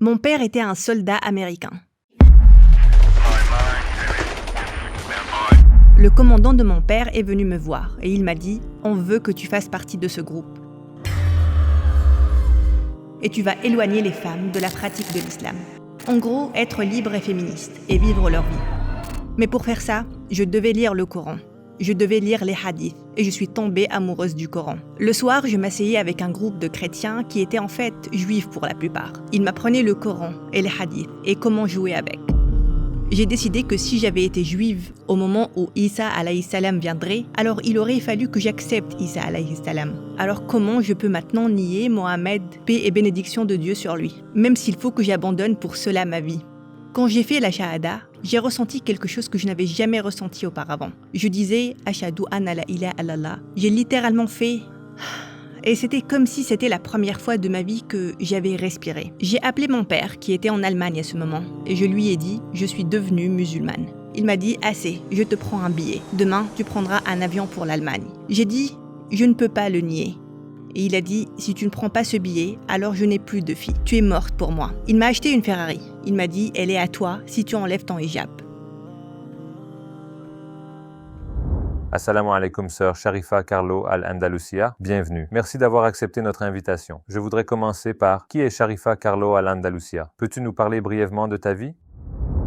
Mon père était un soldat américain. Le commandant de mon père est venu me voir et il m'a dit « On veut que tu fasses partie de ce groupe. Et tu vas éloigner les femmes de la pratique de l'islam. En gros, être libre et féministe et vivre leur vie. Mais pour faire ça, je devais lire le Coran. Je devais lire les hadiths et je suis tombée amoureuse du Coran. Le soir, je m'asseyais avec un groupe de chrétiens qui étaient en fait juifs pour la plupart. Ils m'apprenaient le Coran et les hadiths et comment jouer avec. J'ai décidé que si j'avais été juive au moment où Isa alayhi salam viendrait, alors il aurait fallu que j'accepte Isa alayhi salam. Alors comment je peux maintenant nier Mohammed, paix et bénédiction de Dieu sur lui, même s'il faut que j'abandonne pour cela ma vie? Quand j'ai fait la shahada, j'ai ressenti quelque chose que je n'avais jamais ressenti auparavant. Je disais « Ashhadu anna la ilaha illallah ». J'ai littéralement fait... Et c'était comme si c'était la première fois de ma vie que j'avais respiré. J'ai appelé mon père, qui était en Allemagne à ce moment, et je lui ai dit « Je suis devenue musulmane ». Il m'a dit « Assez, je te prends un billet. Demain, tu prendras un avion pour l'Allemagne ». J'ai dit « Je ne peux pas le nier ». Et il a dit « Si tu ne prends pas ce billet, alors je n'ai plus de fille. Tu es morte pour moi ». Il m'a acheté une Ferrari. Il m'a dit « Elle est à toi si tu enlèves ton hijab ». Assalamu alaikum, sœur Sharifa Carlo Al-Andalusia. Bienvenue. Merci d'avoir accepté notre invitation. Je voudrais commencer par qui est Sharifa Carlo Al-Andalusia? Peux-tu nous parler brièvement de ta vie?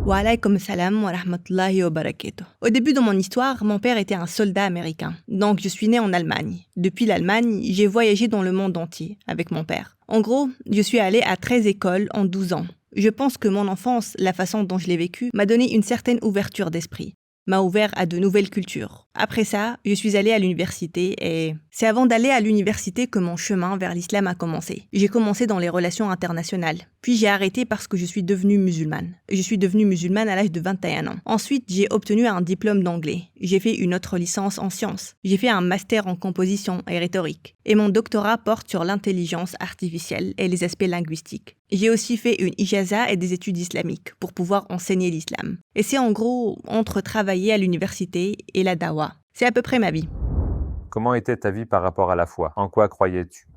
Wa alaykum salam wa rahmatullahi wa barakatuh. Au début de mon histoire, mon père était un soldat américain. Donc je suis née en Allemagne. Depuis l'Allemagne, j'ai voyagé dans le monde entier avec mon père. En gros, je suis allée à 13 écoles en 12 ans. Je pense que mon enfance, la façon dont je l'ai vécue, m'a donné une certaine ouverture d'esprit. M'a ouvert à de nouvelles cultures. Après ça, je suis allée à l'université et c'est avant d'aller à l'université que mon chemin vers l'islam a commencé. J'ai commencé dans les relations internationales, puis j'ai arrêté parce que je suis devenue musulmane. Je suis devenue musulmane à l'âge de 21 ans. Ensuite, j'ai obtenu un diplôme d'anglais. J'ai fait une autre licence en sciences. J'ai fait un master en composition et rhétorique. Et mon doctorat porte sur l'intelligence artificielle et les aspects linguistiques. J'ai aussi fait une ijaza et des études islamiques pour pouvoir enseigner l'islam. Et c'est en gros entre travailler à l'université et la dawa. C'est à peu près ma vie. Comment était ta vie par rapport à la foi? En quoi croyais-tu?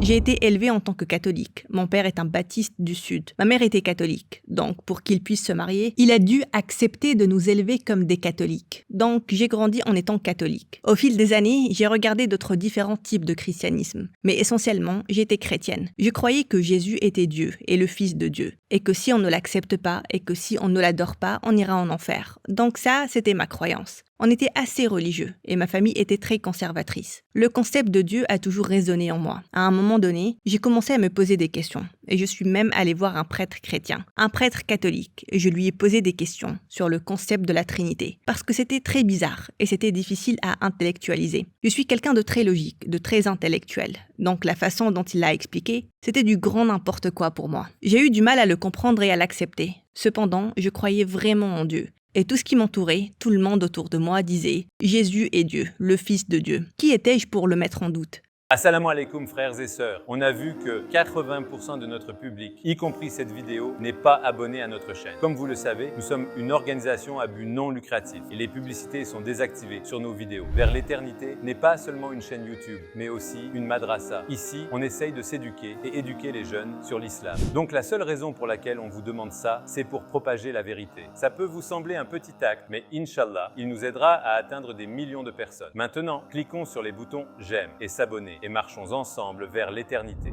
J'ai été élevée en tant que catholique. Mon père est un baptiste du Sud. Ma mère était catholique. Donc, pour qu'il puisse se marier, il a dû accepter de nous élever comme des catholiques. Donc, j'ai grandi en étant catholique. Au fil des années, j'ai regardé d'autres différents types de christianisme. Mais essentiellement, j'étais chrétienne. Je croyais que Jésus était Dieu et le Fils de Dieu. Et que si on ne l'accepte pas et que si on ne l'adore pas, on ira en enfer. Donc ça, c'était ma croyance. On était assez religieux et ma famille était très conservatrice. Le concept de Dieu a toujours résonné en moi. À un moment donné, j'ai commencé à me poser des questions et je suis même allée voir un prêtre chrétien, un prêtre catholique, et je lui ai posé des questions sur le concept de la Trinité parce que c'était très bizarre et c'était difficile à intellectualiser. Je suis quelqu'un de très logique, de très intellectuel, donc la façon dont il l'a expliqué, c'était du grand n'importe quoi pour moi. J'ai eu du mal à le comprendre et à l'accepter. Cependant, je croyais vraiment en Dieu. Et tout ce qui m'entourait, tout le monde autour de moi disait « Jésus est Dieu, le Fils de Dieu ». Qui étais-je pour le mettre en doute ? Assalamu alaikum frères et sœurs, on a vu que 80% de notre public, y compris cette vidéo, n'est pas abonné à notre chaîne. Comme vous le savez, nous sommes une organisation à but non lucratif et les publicités sont désactivées sur nos vidéos. Vers l'éternité n'est pas seulement une chaîne YouTube, mais aussi une madrasa. Ici, on essaye de s'éduquer et éduquer les jeunes sur l'islam. Donc la seule raison pour laquelle on vous demande ça, c'est pour propager la vérité. Ça peut vous sembler un petit acte, mais Inch'Allah, il nous aidera à atteindre des millions de personnes. Maintenant, cliquons sur les boutons j'aime et s'abonner. Et marchons ensemble vers l'éternité.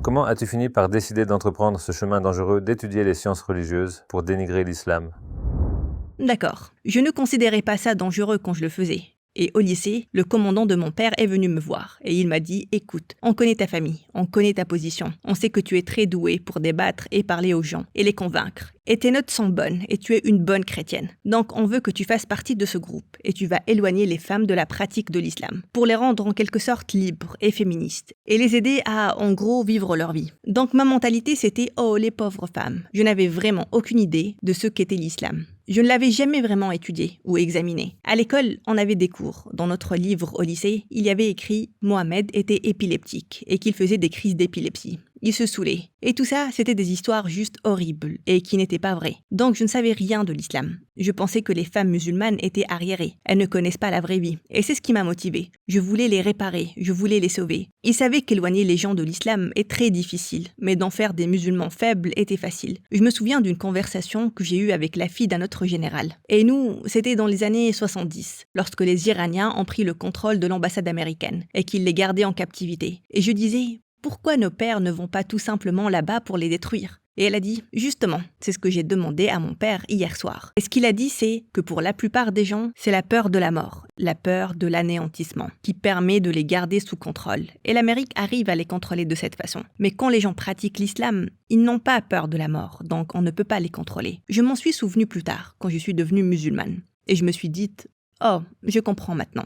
Comment as-tu fini par décider d'entreprendre ce chemin dangereux d'étudier les sciences religieuses pour dénigrer l'islam? D'accord, je ne considérais pas ça dangereux quand je le faisais. Et au lycée, le commandant de mon père est venu me voir et il m'a dit « Écoute, on connaît ta famille, on connaît ta position, on sait que tu es très doué pour débattre et parler aux gens et les convaincre. Et tes notes sont bonnes et tu es une bonne chrétienne. Donc on veut que tu fasses partie de ce groupe et tu vas éloigner les femmes de la pratique de l'islam pour les rendre en quelque sorte libres et féministes et les aider à, en gros, vivre leur vie. » Donc ma mentalité c'était « Oh, les pauvres femmes ». Je n'avais vraiment aucune idée de ce qu'était l'islam. Je ne l'avais jamais vraiment étudié ou examiné. À l'école, on avait des cours. Dans notre livre au lycée, il y avait écrit « Mohammed était épileptique et qu'il faisait des crises d'épilepsie ». il se saoulait. Et tout ça, c'était des histoires juste horribles et qui n'étaient pas vraies. Donc je ne savais rien de l'islam. Je pensais que les femmes musulmanes étaient arriérées. Elles ne connaissent pas la vraie vie. Et c'est ce qui m'a motivée. Je voulais les réparer, je voulais les sauver. Ils savaient qu'éloigner les gens de l'islam est très difficile, mais d'en faire des musulmans faibles était facile. Je me souviens d'une conversation que j'ai eue avec la fille d'un autre général. Et nous, c'était dans les années 70, lorsque les Iraniens ont pris le contrôle de l'ambassade américaine et qu'ils les gardaient en captivité. Et je disais, pourquoi nos pères ne vont pas tout simplement là-bas pour les détruire ? Et elle a dit, justement, c'est ce que j'ai demandé à mon père hier soir. Et ce qu'il a dit, c'est que pour la plupart des gens, c'est la peur de la mort, la peur de l'anéantissement, qui permet de les garder sous contrôle. Et l'Amérique arrive à les contrôler de cette façon. Mais quand les gens pratiquent l'islam, ils n'ont pas peur de la mort, donc on ne peut pas les contrôler. Je m'en suis souvenu plus tard, quand je suis devenue musulmane. Et je me suis dit, oh, je comprends maintenant.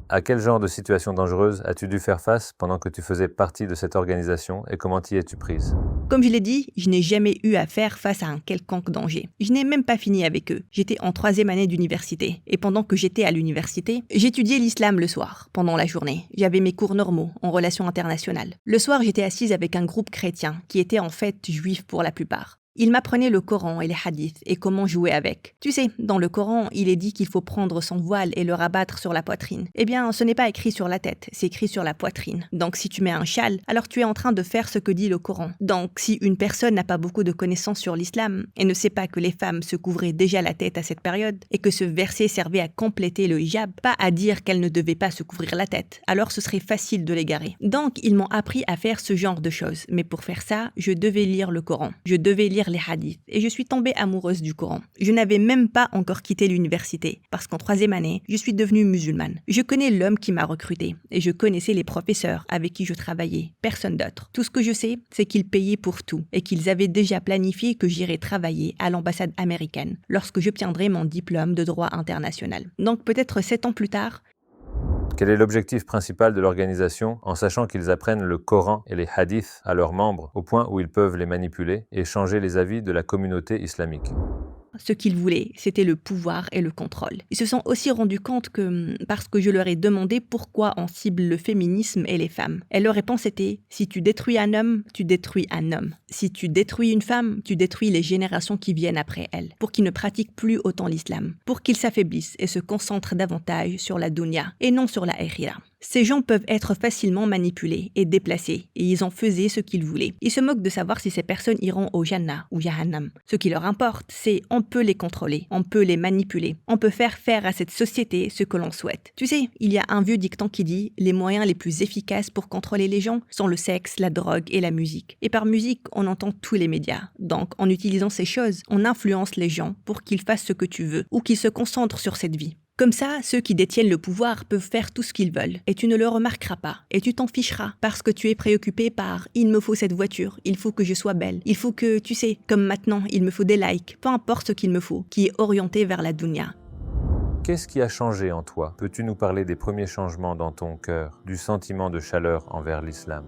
À quel genre de situation dangereuse as-tu dû faire face pendant que tu faisais partie de cette organisation et comment t'y es-tu prise ? Comme je l'ai dit, je n'ai jamais eu à faire face à un quelconque danger. Je n'ai même pas fini avec eux. J'étais en 3e année d'université. Et pendant que j'étais à l'université, j'étudiais l'islam le soir, pendant la journée. J'avais mes cours normaux en relations internationales. Le soir, j'étais assise avec un groupe chrétien qui était en fait juif pour la plupart. Il m'apprenait le Coran et les hadiths et comment jouer avec. Tu sais, dans le Coran, il est dit qu'il faut prendre son voile et le rabattre sur la poitrine. Eh bien, ce n'est pas écrit sur la tête, c'est écrit sur la poitrine. Donc si tu mets un châle, alors tu es en train de faire ce que dit le Coran. Donc si une personne n'a pas beaucoup de connaissances sur l'islam et ne sait pas que les femmes se couvraient déjà la tête à cette période et que ce verset servait à compléter le hijab, pas à dire qu'elles ne devaient pas se couvrir la tête, alors ce serait facile de l'égarer. Donc ils m'ont appris à faire ce genre de choses. Mais pour faire ça, je devais lire le Coran. Je devais lire les hadiths et je suis tombée amoureuse du Coran. Je n'avais même pas encore quitté l'université parce qu'en 3e année, je suis devenue musulmane. Je connais l'homme qui m'a recrutée et je connaissais les professeurs avec qui je travaillais, personne d'autre. Tout ce que je sais, c'est qu'ils payaient pour tout et qu'ils avaient déjà planifié que j'irais travailler à l'ambassade américaine lorsque j'obtiendrai mon diplôme de droit international. Donc peut-être 7 ans plus tard, quel est l'objectif principal de l'organisation en sachant qu'ils apprennent le Coran et les hadiths à leurs membres au point où ils peuvent les manipuler et changer les avis de la communauté islamique ? Ce qu'ils voulaient, c'était le pouvoir et le contrôle. Ils se sont aussi rendus compte que, parce que je leur ai demandé pourquoi on cible le féminisme et les femmes, et leur réponse était « si tu détruis un homme, tu détruis un homme. Si tu détruis une femme, tu détruis les générations qui viennent après elle, pour qu'ils ne pratiquent plus autant l'islam, pour qu'ils s'affaiblissent et se concentrent davantage sur la dunya et non sur la akhira. » Ces gens peuvent être facilement manipulés et déplacés, et ils en faisaient ce qu'ils voulaient. Ils se moquent de savoir si ces personnes iront au Jannah ou Jahannam. Ce qui leur importe, c'est on peut les contrôler, on peut les manipuler, on peut faire à cette société ce que l'on souhaite. Tu sais, il y a un vieux dicton qui dit « les moyens les plus efficaces pour contrôler les gens sont le sexe, la drogue et la musique ». Et par musique, on entend tous les médias. Donc, en utilisant ces choses, on influence les gens pour qu'ils fassent ce que tu veux ou qu'ils se concentrent sur cette vie. Comme ça, ceux qui détiennent le pouvoir peuvent faire tout ce qu'ils veulent et tu ne le remarqueras pas et tu t'en ficheras parce que tu es préoccupé par « il me faut cette voiture, il faut que je sois belle, il faut que, tu sais, comme maintenant, il me faut des likes, peu importe ce qu'il me faut, qui est orienté vers la dunya. » Qu'est-ce qui a changé en toi ? Peux-tu nous parler des premiers changements dans ton cœur, du sentiment de chaleur envers l'islam ?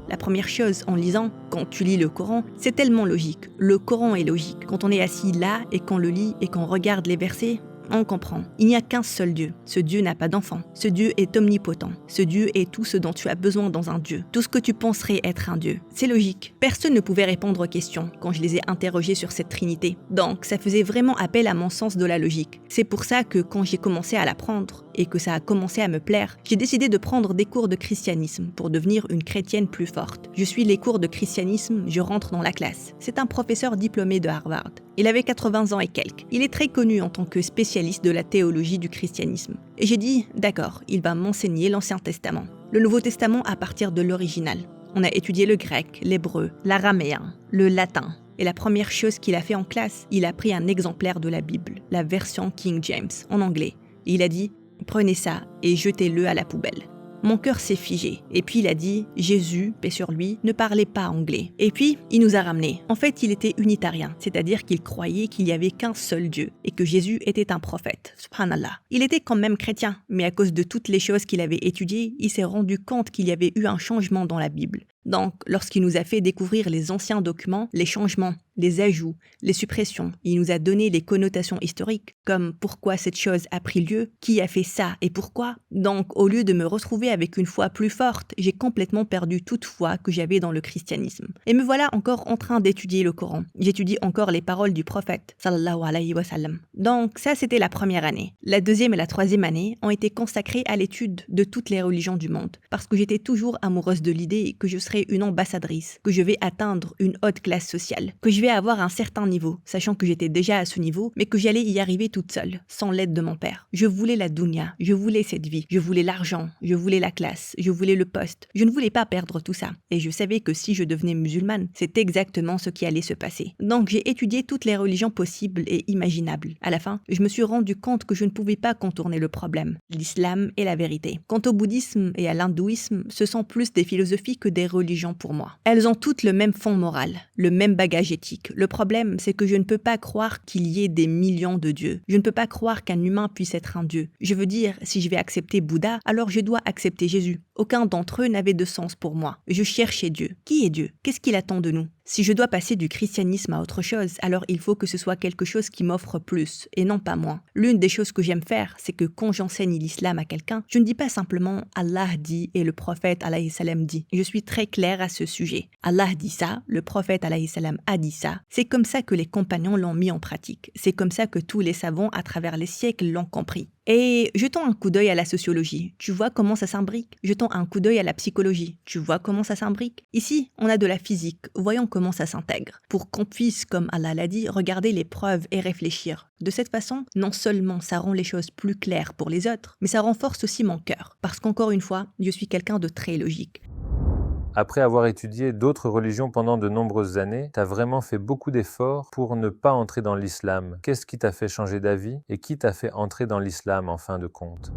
La première chose, en lisant, quand tu lis le Coran, c'est tellement logique. Le Coran est logique. Quand on est assis là et qu'on le lit et qu'on regarde les versets, on comprend. Il n'y a qu'un seul Dieu. Ce Dieu n'a pas d'enfant. Ce Dieu est omnipotent. Ce Dieu est tout ce dont tu as besoin dans un Dieu. Tout ce que tu penserais être un Dieu. C'est logique. Personne ne pouvait répondre aux questions quand je les ai interrogés sur cette Trinité. Donc, ça faisait vraiment appel à mon sens de la logique. C'est pour ça que quand j'ai commencé à l'apprendre et que ça a commencé à me plaire, j'ai décidé de prendre des cours de christianisme pour devenir une chrétienne plus forte. Je suis les cours de christianisme, je rentre dans la classe. C'est un professeur diplômé de Harvard. Il avait 80 ans et quelques. Il est très connu en tant que spécialiste de la théologie du christianisme. Et j'ai dit, d'accord, il va m'enseigner l'Ancien Testament. Le Nouveau Testament à partir de l'original. On a étudié le grec, l'hébreu, l'araméen, le latin. Et la première chose qu'il a fait en classe, il a pris un exemplaire de la Bible, la version King James, en anglais. Et il a dit, prenez ça et jetez-le à la poubelle. Mon cœur s'est figé. Et puis il a dit, Jésus, paix sur lui, ne parlait pas anglais. Et puis, il nous a ramenés. En fait, il était unitarien, c'est-à-dire qu'il croyait qu'il n'y avait qu'un seul Dieu et que Jésus était un prophète. Subhanallah. Il était quand même chrétien, mais à cause de toutes les choses qu'il avait étudiées, il s'est rendu compte qu'il y avait eu un changement dans la Bible. Donc, lorsqu'il nous a fait découvrir les anciens documents, les changements les ajouts, les suppressions. Il nous a donné les connotations historiques, comme pourquoi cette chose a pris lieu, qui a fait ça et pourquoi. Donc, au lieu de me retrouver avec une foi plus forte, j'ai complètement perdu toute foi que j'avais dans le christianisme. Et me voilà encore en train d'étudier le Coran. J'étudie encore les paroles du prophète, sallallahu alayhi wa sallam. Donc, ça, c'était la première année. La deuxième et la troisième année ont été consacrées à l'étude de toutes les religions du monde, parce que j'étais toujours amoureuse de l'idée que je serais une ambassadrice, que je vais atteindre une haute classe sociale, que je vais avoir un certain niveau, sachant que j'étais déjà à ce niveau, mais que j'allais y arriver toute seule, sans l'aide de mon père. Je voulais la dunya, je voulais cette vie, je voulais l'argent, je voulais la classe, je voulais le poste. Je ne voulais pas perdre tout ça. Et je savais que si je devenais musulmane, c'est exactement ce qui allait se passer. Donc j'ai étudié toutes les religions possibles et imaginables. À la fin, je me suis rendu compte que je ne pouvais pas contourner le problème. L'islam est la vérité. Quant au bouddhisme et à l'hindouisme, ce sont plus des philosophies que des religions pour moi. Elles ont toutes le même fond moral, le même bagage éthique. Le problème, c'est que je ne peux pas croire qu'il y ait des millions de dieux. Je ne peux pas croire qu'un humain puisse être un dieu. Je veux dire, si je vais accepter Bouddha, alors je dois accepter Jésus. Aucun d'entre eux n'avait de sens pour moi. Je cherchais Dieu. Qui est Dieu? Qu'est-ce qu'il attend de nous? Si je dois passer du christianisme à autre chose, alors il faut que ce soit quelque chose qui m'offre plus, et non pas moins. L'une des choses que j'aime faire, c'est que quand j'enseigne l'islam à quelqu'un, je ne dis pas simplement « Allah dit » et le prophète alayhi salam dit. Je suis très claire à ce sujet. Allah dit ça, le prophète alayhi salam a dit ça. C'est comme ça que les compagnons l'ont mis en pratique. C'est comme ça que tous les savants à travers les siècles l'ont compris. Et jetons un coup d'œil à la sociologie. Tu vois comment ça s'imbrique? Jetons un coup d'œil à la psychologie. Tu vois comment ça s'imbrique? Ici, on a de la physique. Voyons comment ça s'intègre. Pour qu'on puisse, comme Allah l'a dit, regarder les preuves et réfléchir. De cette façon, non seulement ça rend les choses plus claires pour les autres, mais ça renforce aussi mon cœur. Parce qu'encore une fois, je suis quelqu'un de très logique. Après avoir étudié d'autres religions pendant de nombreuses années, tu as vraiment fait beaucoup d'efforts pour ne pas entrer dans l'islam. Qu'est-ce qui t'a fait changer d'avis et qui t'a fait entrer dans l'islam en fin de compte?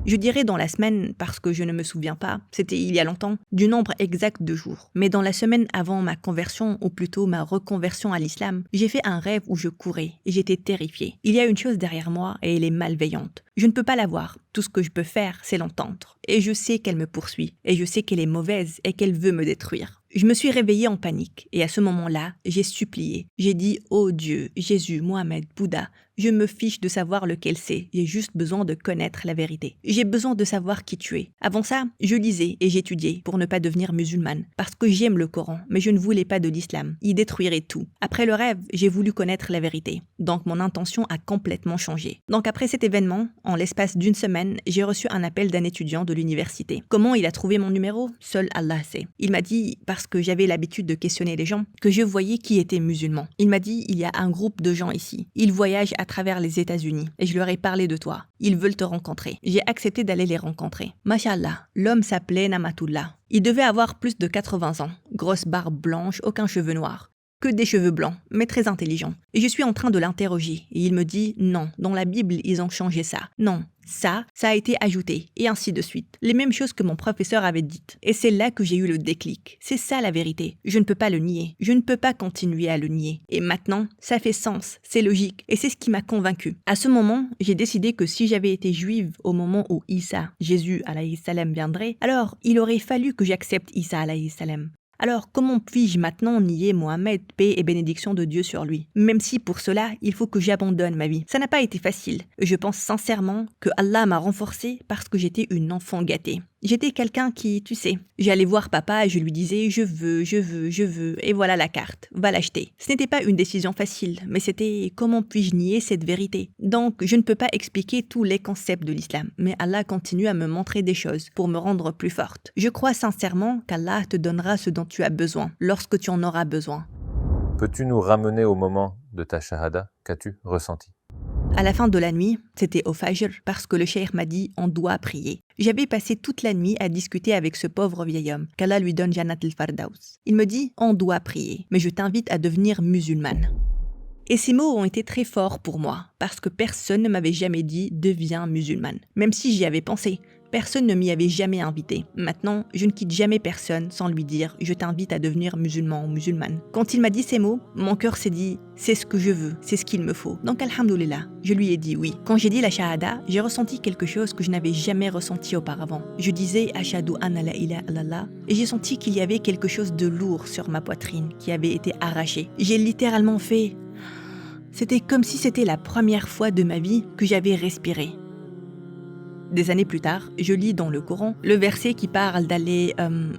Je dirais dans la semaine, parce que je ne me souviens pas, c'était il y a longtemps, du nombre exact de jours. Mais dans la semaine avant ma conversion, ou plutôt ma reconversion à l'islam, j'ai fait un rêve où je courais et j'étais terrifiée. Il y a une chose derrière moi et elle est malveillante. Je ne peux pas la voir. Tout ce que je peux faire, c'est l'entendre. Et je sais qu'elle me poursuit. Et je sais qu'elle est mauvaise et qu'elle veut me détruire. Je me suis réveillée en panique. Et à ce moment-là, j'ai supplié. J'ai dit « Oh Dieu, Jésus, Mohamed, Bouddha, je me fiche de savoir lequel c'est. J'ai juste besoin de connaître la vérité. J'ai besoin de savoir qui tu es. » Avant ça, je lisais et j'étudiais pour ne pas devenir musulmane. Parce que j'aime le Coran, mais je ne voulais pas de l'islam. Il détruirait tout. Après le rêve, j'ai voulu connaître la vérité. Donc mon intention a complètement changé. Donc après cet événement, en l'espace d'une semaine, j'ai reçu un appel d'un étudiant de l'université. Comment il a trouvé mon numéro? Seul Allah sait. Il m'a dit, parce que j'avais l'habitude de questionner les gens, que je voyais qui était musulman. Il m'a dit, il y a un groupe de gens ici. Ils voyagent à travers les États-Unis et je leur ai parlé de toi. Ils veulent te rencontrer. J'ai accepté d'aller les rencontrer. Mashallah, l'homme s'appelait Namatullah. Il devait avoir plus de 80 ans. Grosse barbe blanche, aucun cheveu noir. Que des cheveux blancs, mais très intelligent. Et je suis en train de l'interroger. Et il me dit, non, dans la Bible, ils ont changé ça. Non, ça a été ajouté. Et ainsi de suite. Les mêmes choses que mon professeur avait dites. Et c'est là que j'ai eu le déclic. C'est ça la vérité. Je ne peux pas le nier. Je ne peux pas continuer à le nier. Et maintenant, ça fait sens. C'est logique. Et c'est ce qui m'a convaincue. À ce moment, j'ai décidé que si j'avais été juive au moment où Isa, Jésus alayhi salam viendrait, alors il aurait fallu que j'accepte Isa alayhi salam. Alors, comment puis-je maintenant nier Mohamed, paix et bénédiction de Dieu sur lui? Même si pour cela, il faut que j'abandonne ma vie. Ça n'a pas été facile. Je pense sincèrement que Allah m'a renforcée parce que j'étais une enfant gâtée. J'étais quelqu'un qui, tu sais, j'allais voir papa et je lui disais « je veux » et voilà la carte, va l'acheter. Ce n'était pas une décision facile, mais c'était comment puis-je nier cette vérité? Donc, je ne peux pas expliquer tous les concepts de l'islam, mais Allah continue à me montrer des choses pour me rendre plus forte. Je crois sincèrement qu'Allah te donnera ce dont tu as besoin, lorsque tu en auras besoin. Peux-tu nous ramener au moment de ta shahada? Qu'as-tu ressenti? À la fin de la nuit, c'était au Fajr, parce que le cheikh m'a dit « on doit prier ». J'avais passé toute la nuit à discuter avec ce pauvre vieil homme, qu'Allah lui donne Jannat al-Fardaus. Il me dit « on doit prier, mais je t'invite à devenir musulmane ». Et ces mots ont été très forts pour moi, parce que personne ne m'avait jamais dit « deviens musulmane ». Même si j'y avais pensé, Personne ne m'y avait jamais invité. Maintenant, je ne quitte jamais personne sans lui dire « je t'invite à devenir musulman ou musulmane ». Quand il m'a dit ces mots, mon cœur s'est dit « c'est ce que je veux, c'est ce qu'il me faut ». Donc alhamdoulilah, je lui ai dit oui. Quand j'ai dit la shahada, j'ai ressenti quelque chose que je n'avais jamais ressenti auparavant. Je disais « ashhadu anna la ilaha illallah » et j'ai senti qu'il y avait quelque chose de lourd sur ma poitrine qui avait été arraché. J'ai littéralement fait... C'était comme si c'était la première fois de ma vie que j'avais respiré. Des années plus tard, je lis dans le Coran le verset qui parle d'aller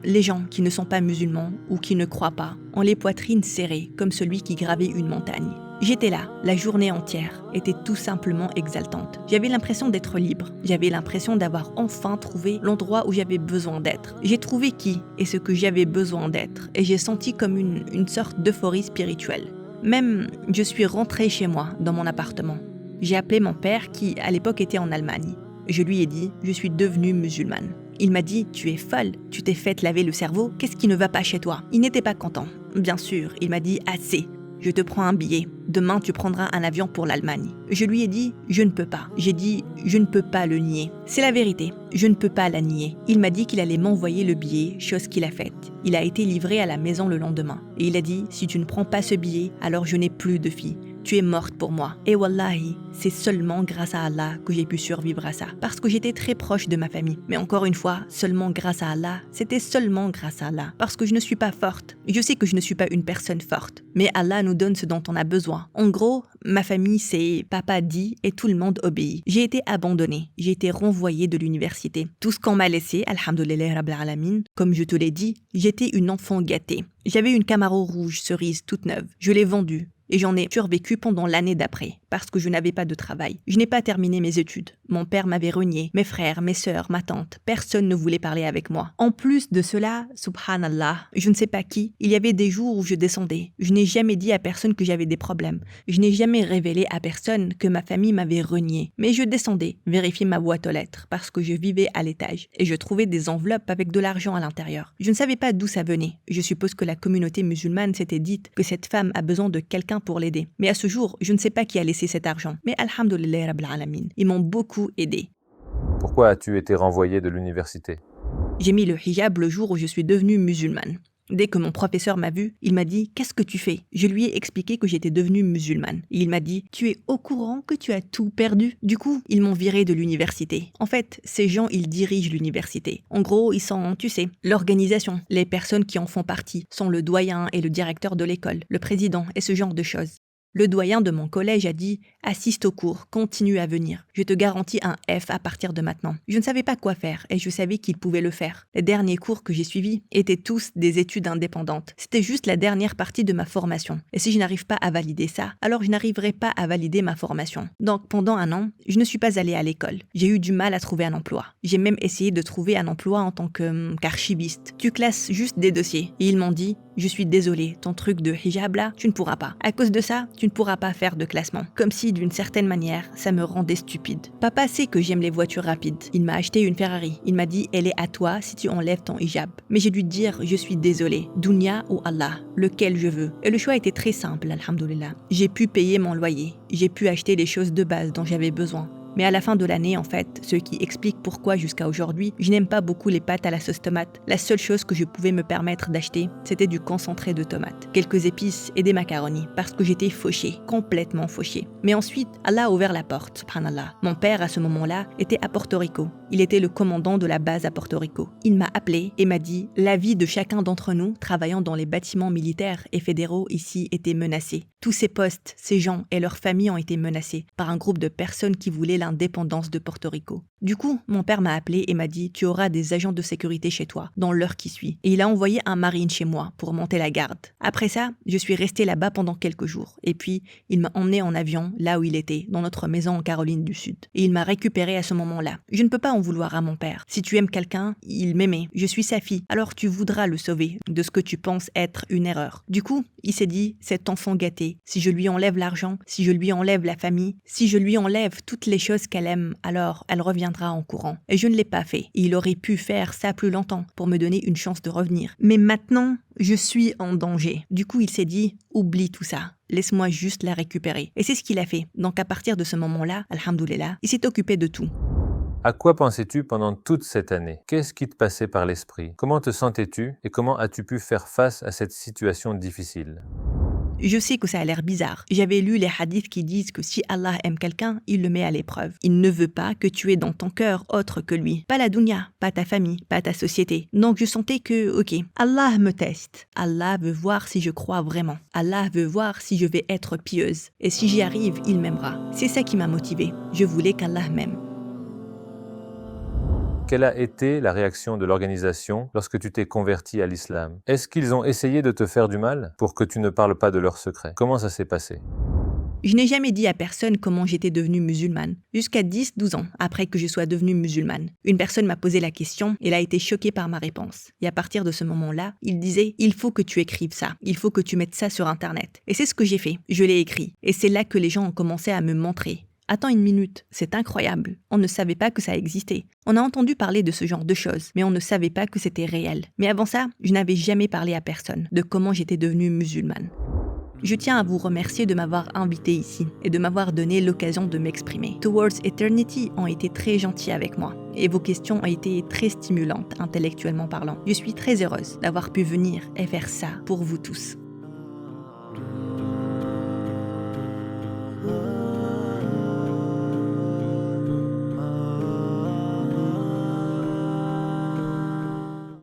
les gens qui ne sont pas musulmans ou qui ne croient pas ont les poitrines serrées comme celui qui gravait une montagne. J'étais là, la journée entière était tout simplement exaltante. J'avais l'impression d'être libre, j'avais l'impression d'avoir enfin trouvé l'endroit où j'avais besoin d'être. J'ai trouvé qui et ce que j'avais besoin d'être et j'ai senti comme une sorte d'euphorie spirituelle. Même, je suis rentrée chez moi, dans mon appartement. J'ai appelé mon père qui, à l'époque, était en Allemagne. Je lui ai dit, je suis devenue musulmane. Il m'a dit, tu es folle, tu t'es faite laver le cerveau, qu'est-ce qui ne va pas chez toi? Il n'était pas content. Bien sûr, il m'a dit, assez, je te prends un billet. Demain, tu prendras un avion pour l'Allemagne. Je lui ai dit, je ne peux pas. J'ai dit, je ne peux pas le nier. C'est la vérité, je ne peux pas la nier. Il m'a dit qu'il allait m'envoyer le billet, chose qu'il a faite. Il a été livré à la maison le lendemain. Et il a dit, si tu ne prends pas ce billet, alors je n'ai plus de fille. Tu es morte pour moi. Et wallahi, c'est seulement grâce à Allah que j'ai pu survivre à ça. Parce que j'étais très proche de ma famille. Mais encore une fois, seulement grâce à Allah, c'était seulement grâce à Allah. Parce que je ne suis pas forte. Je sais que je ne suis pas une personne forte. Mais Allah nous donne ce dont on a besoin. En gros, ma famille, c'est papa dit et tout le monde obéit. J'ai été abandonnée. J'ai été renvoyée de l'université. Tout ce qu'on m'a laissé, alhamdoulilah rabbil alamin, comme je te l'ai dit, j'étais une enfant gâtée. J'avais une Camaro rouge cerise toute neuve. Je l'ai vendue. Et j'en ai survécu pendant l'année d'après, parce que je n'avais pas de travail. Je n'ai pas terminé mes études. Mon père m'avait renié, mes frères, mes sœurs, ma tante. Personne ne voulait parler avec moi. En plus de cela, subhanallah, je ne sais pas qui, il y avait des jours où je descendais. Je n'ai jamais dit à personne que j'avais des problèmes. Je n'ai jamais révélé à personne que ma famille m'avait renié. Mais je descendais, vérifier ma boîte aux lettres, parce que je vivais à l'étage. Et je trouvais des enveloppes avec de l'argent à l'intérieur. Je ne savais pas d'où ça venait. Je suppose que la communauté musulmane s'était dite que cette femme a besoin de quelqu'un pour l'aider. Mais à ce jour, je ne sais pas qui a laissé cet argent. Mais alhamdoulilah rabbil alamin, ils m'ont beaucoup aidé. Pourquoi as-tu été renvoyée de l'université? J'ai mis le hijab le jour où je suis devenue musulmane. Dès que mon professeur m'a vue, il m'a dit « Qu'est-ce que tu fais ?» Je lui ai expliqué que j'étais devenue musulmane. Et il m'a dit « Tu es au courant que tu as tout perdu ?» Du coup, ils m'ont virée de l'université. En fait, ces gens, ils dirigent l'université. En gros, ils sont, tu sais, l'organisation. Les personnes qui en font partie sont le doyen et le directeur de l'école, le président et ce genre de choses. Le doyen de mon collège a dit « Assiste au cours, continue à venir. Je te garantis un F à partir de maintenant. » Je ne savais pas quoi faire et je savais qu'il pouvait le faire. Les derniers cours que j'ai suivis étaient tous des études indépendantes. C'était juste la dernière partie de ma formation. Et si je n'arrive pas à valider ça, alors je n'arriverai pas à valider ma formation. Donc pendant un an, je ne suis pas allée à l'école. J'ai eu du mal à trouver un emploi. J'ai même essayé de trouver un emploi en tant qu'archiviste. Tu classes juste des dossiers. Et ils m'ont dit « Je suis désolée, ton truc de hijab là, tu ne pourras pas. À cause de ça, tu ne pourras pas faire de classement. » Comme si, d'une certaine manière, ça me rendait stupide. Papa sait que j'aime les voitures rapides. Il m'a acheté une Ferrari. Il m'a dit « Elle est à toi si tu enlèves ton hijab. » Mais j'ai dû dire « Je suis désolée. Dunya ou Allah, lequel je veux. » Et le choix était très simple, alhamdoulilah. J'ai pu payer mon loyer. J'ai pu acheter les choses de base dont j'avais besoin. Mais à la fin de l'année, en fait, ce qui explique pourquoi jusqu'à aujourd'hui, je n'aime pas beaucoup les pâtes à la sauce tomate. La seule chose que je pouvais me permettre d'acheter, c'était du concentré de tomate, quelques épices et des macaronis, parce que j'étais fauchée, complètement fauchée. Mais ensuite, Allah a ouvert la porte, subhanallah. Mon père, à ce moment-là, était à Porto Rico. Il était le commandant de la base à Porto Rico. Il m'a appelé et m'a dit « La vie de chacun d'entre nous, travaillant dans les bâtiments militaires et fédéraux ici, était menacée. Tous ces postes, ces gens et leurs familles ont été menacés par un groupe de personnes qui voulaient l'indépendance de Porto Rico. » Du coup, mon père m'a appelé et m'a dit « Tu auras des agents de sécurité chez toi, dans l'heure qui suit. » Et il a envoyé un marine chez moi pour monter la garde. Après ça, je suis restée là-bas pendant quelques jours. Et puis, il m'a emmené en avion, là où il était, dans notre maison en Caroline du Sud. Et il m'a récupérée à ce moment-là. Je ne peux pas en vouloir à mon père. Si tu aimes quelqu'un, il m'aimait. Je suis sa fille. Alors tu voudras le sauver de ce que tu penses être une erreur. Du coup, il s'est dit, cet enfant gâté, si je lui enlève l'argent, si je lui enlève la famille, si je lui enlève toutes les choses qu'elle aime, alors elle reviendra en courant. Et je ne l'ai pas fait. Et il aurait pu faire ça plus longtemps pour me donner une chance de revenir. Mais maintenant, je suis en danger. Du coup, il s'est dit, oublie tout ça. Laisse-moi juste la récupérer. Et c'est ce qu'il a fait. Donc à partir de ce moment-là, alhamdoulilah, il s'est occupé de tout. À quoi pensais-tu pendant toute cette année? Qu'est-ce qui te passait par l'esprit? Comment te sentais-tu et comment as-tu pu faire face à cette situation difficile? Je sais que ça a l'air bizarre. J'avais lu les hadiths qui disent que si Allah aime quelqu'un, il le met à l'épreuve. Il ne veut pas que tu aies dans ton cœur autre que lui. Pas la dunya, pas ta famille, pas ta société. Donc je sentais que, ok, Allah me teste. Allah veut voir si je crois vraiment. Allah veut voir si je vais être pieuse. Et si j'y arrive, il m'aimera. C'est ça qui m'a motivée. Je voulais qu'Allah m'aime. Quelle a été la réaction de l'organisation lorsque tu t'es converti à l'islam? Est-ce qu'ils ont essayé de te faire du mal pour que tu ne parles pas de leurs secrets? Comment ça s'est passé? Je n'ai jamais dit à personne comment j'étais devenue musulmane, jusqu'à 10-12 ans après que je sois devenue musulmane. Une personne m'a posé la question et elle a été choquée par ma réponse. Et à partir de ce moment-là, il disait « Il faut que tu écrives ça, il faut que tu mettes ça sur Internet ». Et c'est ce que j'ai fait, je l'ai écrit. Et c'est là que les gens ont commencé à me montrer. Attends une minute, c'est incroyable. On ne savait pas que ça existait. On a entendu parler de ce genre de choses, mais on ne savait pas que c'était réel. Mais avant ça, je n'avais jamais parlé à personne de comment j'étais devenue musulmane. Je tiens à vous remercier de m'avoir invité ici et de m'avoir donné l'occasion de m'exprimer. Towards Eternity ont été très gentils avec moi et vos questions ont été très stimulantes intellectuellement parlant. Je suis très heureuse d'avoir pu venir et faire ça pour vous tous.